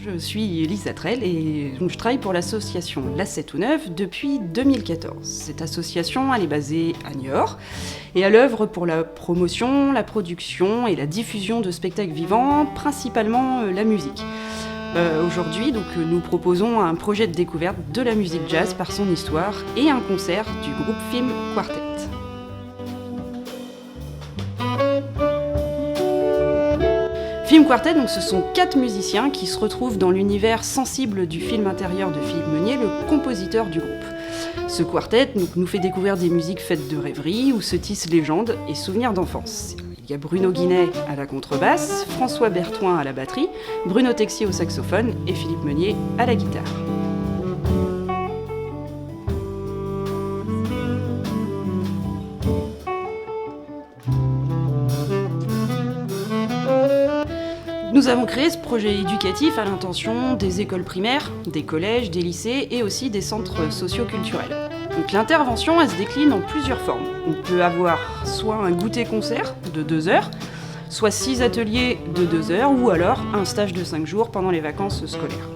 Je suis Lisa Trell et donc je travaille pour l'association La 7 ou 9 depuis 2014. Cette association, elle est basée à Niort et elle œuvre pour la promotion, la production et la diffusion de spectacles vivants, principalement la musique. Aujourd'hui, donc, nous proposons un projet de découverte de la musique jazz par son histoire et un concert du groupe Film Quartet. Film Quartet, donc, ce sont 4 musiciens qui se retrouvent dans l'univers sensible du film intérieur de Philippe Meunier, le compositeur du groupe. Ce quartet donc, nous fait découvrir des musiques faites de rêveries où se tissent légendes et souvenirs d'enfance. Il y a Bruno Guinet à la contrebasse, François Berthoin à la batterie, Bruno Texier au saxophone et Philippe Meunier à la guitare. Nous avons créé ce projet éducatif à l'intention des écoles primaires, des collèges, des lycées et aussi des centres socio-culturels. Donc l'intervention, elle se décline en plusieurs formes. On peut avoir soit un goûter-concert de 2 heures, soit 6 ateliers de 2 heures, ou alors un stage de 5 jours pendant les vacances scolaires.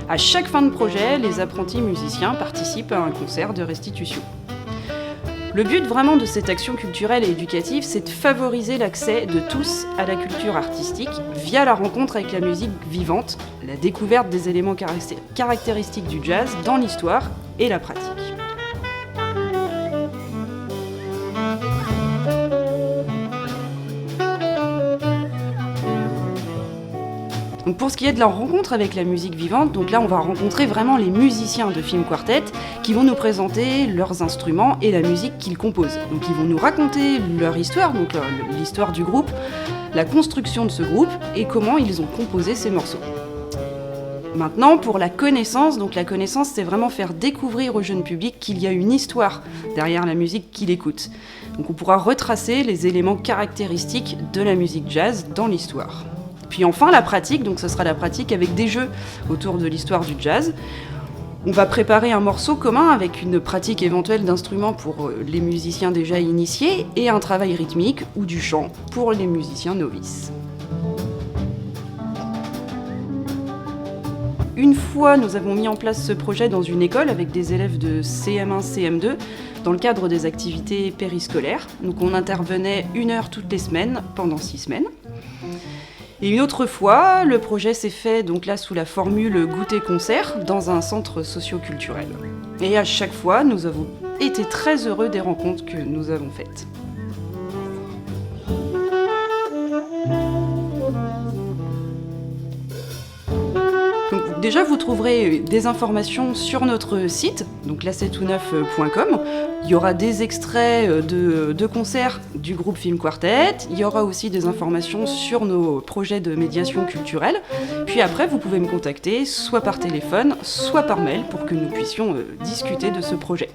À chaque fin de projet, les apprentis musiciens participent à un concert de restitution. Le but vraiment de cette action culturelle et éducative, c'est de favoriser l'accès de tous à la culture artistique via la rencontre avec la musique vivante, la découverte des éléments caractéristiques du jazz dans l'histoire et la pratique. Donc pour ce qui est de la rencontre avec la musique vivante, donc là on va rencontrer vraiment les musiciens de Film Quartet qui vont nous présenter leurs instruments et la musique qu'ils composent. Donc ils vont nous raconter leur histoire, donc l'histoire du groupe, la construction de ce groupe et comment ils ont composé ces morceaux. Maintenant, pour la connaissance, donc la connaissance, c'est vraiment faire découvrir au jeune public qu'il y a une histoire derrière la musique qu'il écoute. Donc on pourra retracer les éléments caractéristiques de la musique jazz dans l'histoire. Puis enfin, la pratique, donc ce sera la pratique avec des jeux autour de l'histoire du jazz. On va préparer un morceau commun avec une pratique éventuelle d'instruments pour les musiciens déjà initiés et un travail rythmique ou du chant pour les musiciens novices. Une fois, nous avons mis en place ce projet dans une école avec des élèves de CM1, CM2 dans le cadre des activités périscolaires. Donc on intervenait 1 heure toutes les semaines pendant 6 semaines. Et une autre fois, le projet s'est fait donc là sous la formule goûter-concert dans un centre socio-culturel. Et à chaque fois, nous avons été très heureux des rencontres que nous avons faites. Donc, déjà, vous trouverez des informations sur notre site, donc la7ou9.com. Il y aura des extraits de concerts du groupe Film Quartet. Il y aura aussi des informations sur nos projets de médiation culturelle. Puis après, vous pouvez me contacter soit par téléphone, soit par mail pour que nous puissions discuter de ce projet.